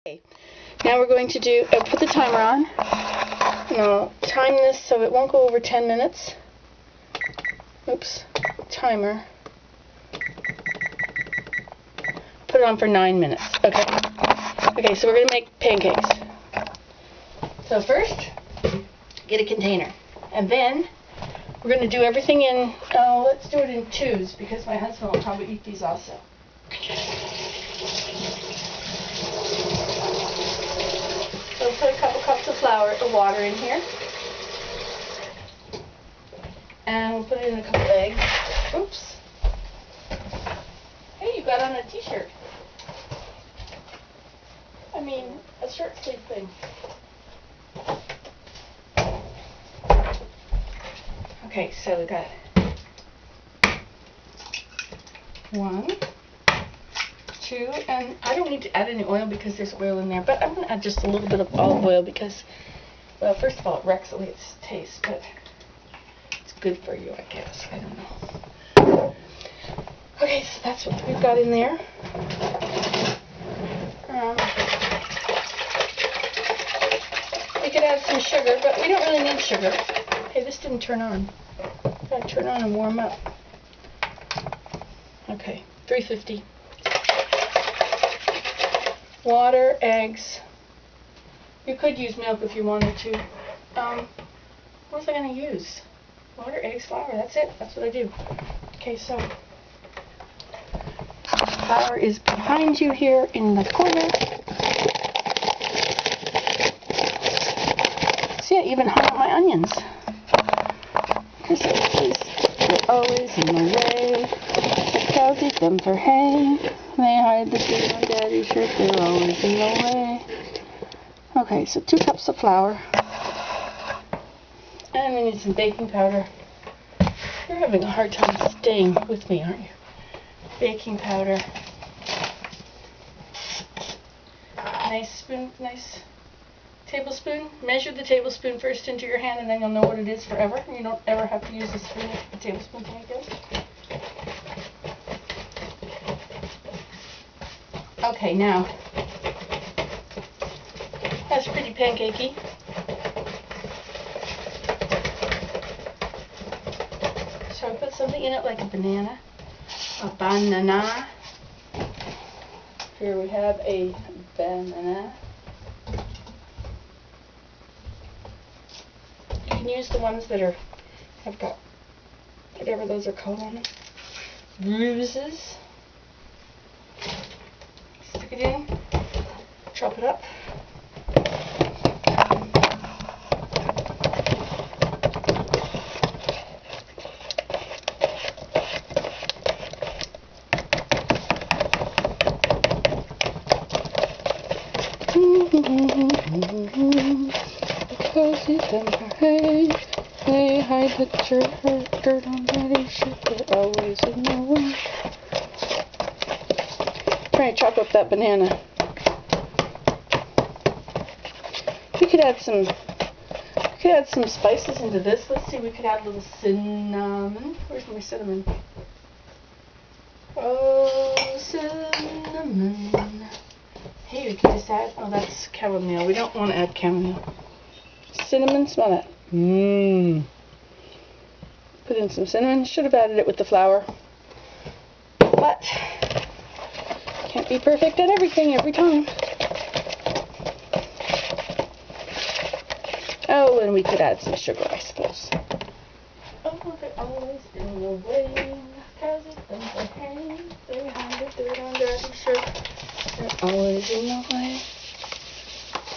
Okay, now we're going to put the timer on. And I'll time this so it won't go over 10 minutes. Oops, timer. Put it on for 9 minutes. Okay. Okay, so we're going to make pancakes. So first, get a container. And then, we're going to do everything in, let's do it in twos because my husband will probably eat these also. So we'll put a couple cups of water in here. And we'll put in a couple eggs. Oops. Hey, you got on a t-shirt. I mean, a short sleeve thing. Okay, so we got 1, 2, and I don't need to add any oil because there's oil in there, but I'm going to add just a little bit of olive oil because, well, first of all, it wrecks away its taste, but it's good for you, I guess. I don't know. Okay, so that's what we've got in there. We could add some sugar, but we don't really need sugar. Hey, this didn't turn on. Gotta turn on and warm up. Okay, 350. Water, eggs. You could use milk if you wanted to. What was I going to use? Water, eggs, flour. That's it. That's what I do. Okay, so flour is behind you here in the corner. See, I even hung up my onions. Because they're always in the way. The cows eat them for hay. They hide the food on Daddy's shirt. They're always in the way. Okay, so 2 cups of flour. And we need some baking powder. You're having a hard time staying with me, aren't you? Baking powder. Nice tablespoon. Measure the tablespoon first into your hand and then you'll know what it is forever. You don't ever have to use a spoon, a tablespoon to make this. Okay, now, that's pretty pancakey. So I put something in it like a banana. A banana. Here we have a banana. You can use the ones that have got whatever those are called on them. Bruises. Stick it in. Chop it up. Because eat them for hay, they hide the dirt on Daddy's shirt. They're always in the way. Try to chop up that banana. We could add some spices into this. Let's see, we could add a little cinnamon. Where's my cinnamon? Oh, cinnamon. Hey, we could just add, oh, that's chamomile. We don't want to add chamomile. Cinnamon, smell that. Put in some cinnamon. Should have added it with the flour. But, can't be perfect at everything every time. Oh, and we could add some sugar, I suppose. Oh, they're always in the way. Cows eat them for hay. They hide the dirt on Daddy's shirt. They're always in the way.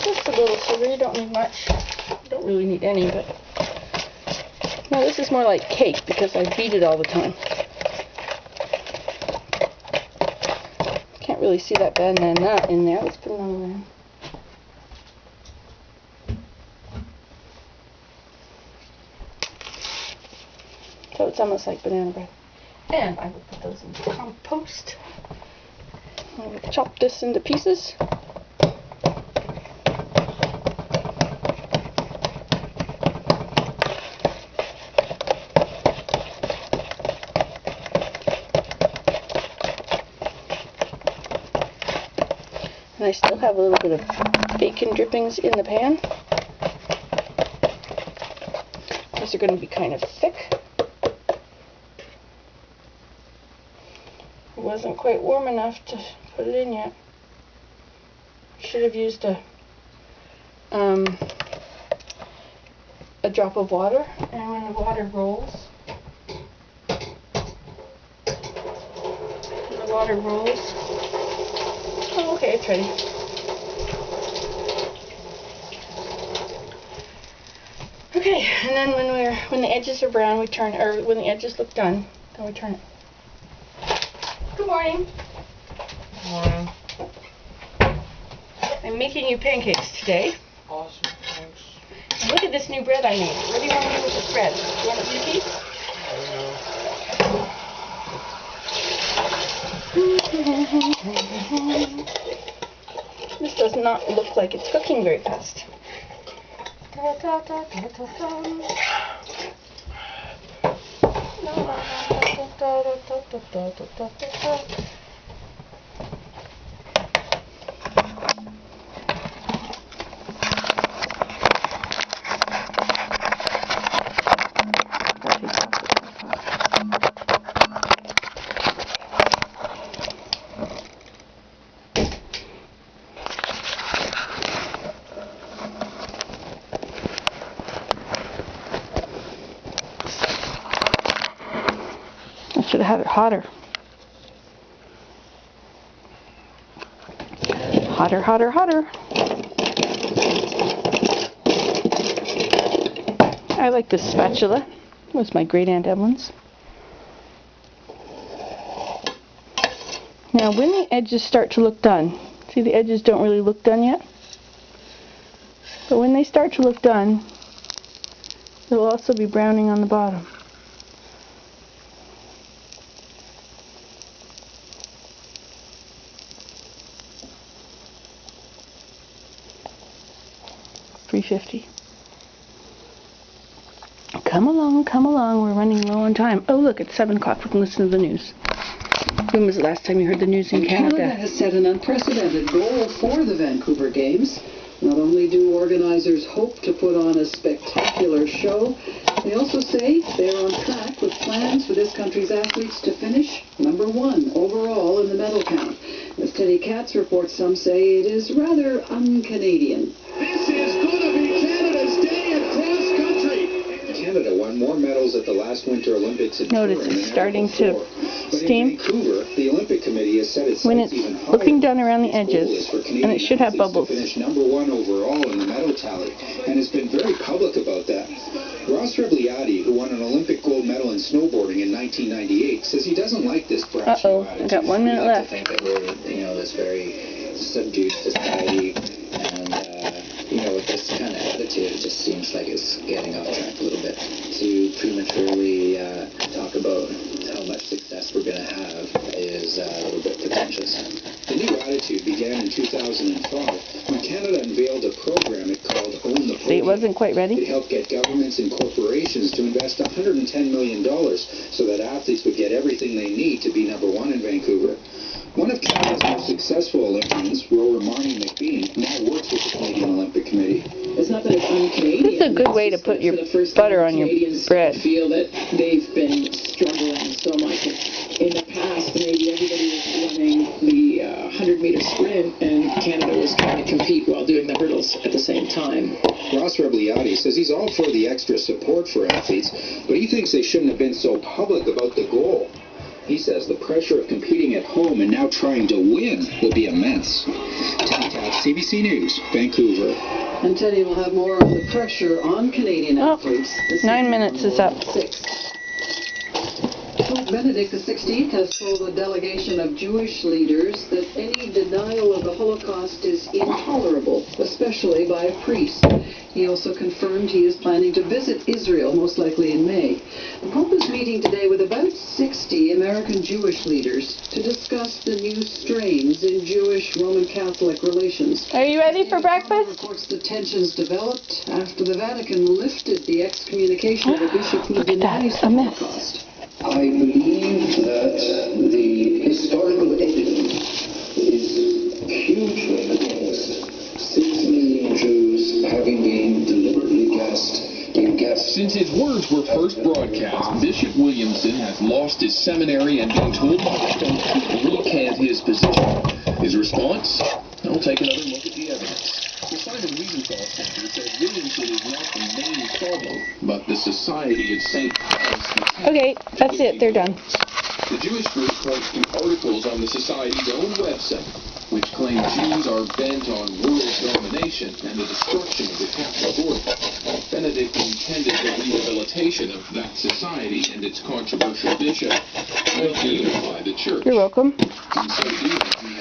Just a little sugar. You don't need much. You don't really need any, but no, this is more like cake because I beat it all the time. Can't really see that banana in there. Let's put another one in. So it's almost like banana bread. And I will put those into compost. I will chop this into pieces. And I still have a little bit of bacon drippings in the pan. These are going to be kind of thick. It wasn't quite warm enough to put it in yet. Should have used a drop of water, and when the water rolls, oh, okay, it's ready. Okay, and then when the edges are brown, we turn, or when the edges look done, then we turn it. Good morning. Good morning. I'm making you pancakes today. Awesome, thanks. Look at this new bread I made. What do you want to do with this bread? Do you want to eat these? This does not look like it's cooking very fast. I should have had it hotter. Hotter, hotter, hotter. I like this spatula. It was my great Aunt Evelyn's. Now when the edges start to look done, see the edges don't really look done yet? But when they start to look done, it'll also be browning on the bottom. $3.50. Come along, we're running low on time. Oh look, it's 7 o'clock, we can listen to the news. When was the last time you heard the news in Canada? Canada has set an unprecedented goal for the Vancouver Games. Not only do organizers hope to put on a spectacular show, they also say they're on track with plans for this country's athletes to finish #1 overall in the medal count. As Teddy Katz reports, some say it is rather un-Canadian. This is going to be Canada's day at cross country. Canada won more medals at the last Winter Olympics in Notice Turin it's starting to steam. In Vancouver, the Olympic Committee has set its when sights it's even higher. looking done around the Its goal edges, is for and Canadian it should have athletes bubbles. to finish #1 overall in the medal tally, and has been very public about that. Ross Rebliati, who won an Olympic gold medal in snowboarding in 1998, says he doesn't like this brash attitude. I got 1 minute I left. think that we're, this very subdued society, and, with this kind of attitude, it just seems like it's getting off track a little bit. To prematurely talk about how much success we're going to have is a little bit pretentious. The new attitude began in 2005 when Canada unveiled a program it called Own the Podium. See, it wasn't quite It ready. helped get governments and corporations to invest $110 million so that athletes would get everything they need to be #1 in Vancouver. One of Canada's most successful Olympians, Rower Marnie McBean, now works with the Canadian Olympic Committee. It's not that it's un-Canadian. This is a good way to put your butter on your bread. Feel that they've been struggling so much. In the past, maybe everybody was running the 100-meter sprint, and Canada was trying to compete while doing the hurdles at the same time. Ross Rebliati says he's all for the extra support for athletes, but he thinks they shouldn't have been so public about the goal. He says the pressure of competing at home and now trying to win will be immense. Teddy Katz, CBC News, Vancouver. And Teddy will have more on the pressure on Canadian athletes. 9 minutes is up. 6. Pope Benedict XVI has told a delegation of Jewish leaders that any denial of the Holocaust is intolerable, especially by a priest. He also confirmed he is planning to visit Israel, most likely in May. The Pope is meeting today with about 60 American Jewish leaders to discuss the new strains in Jewish Roman Catholic relations. Are you ready for breakfast? Reports the tensions developed after the Vatican lifted the excommunication of a bishop who denies the Holocaust. I believe that the historical evidence is hugely against 6 million Jews having been deliberately gassed in gas. Since his words were first broadcast, Bishop Williamson has lost his seminary and being told by the Pope to recant his position. His response? I'll take another look at the evidence. The Simon Wiesenthal Center says Williamson is not the main problem, but the Society of St. Paul's. Okay, that's it. They're done. The Jewish group points to articles on the Society's own website, which claim Jews are bent on world domination and the destruction of the Catholic order. Benedict intended the rehabilitation of that society and its controversial bishop will unify the church. You're welcome. In so doing,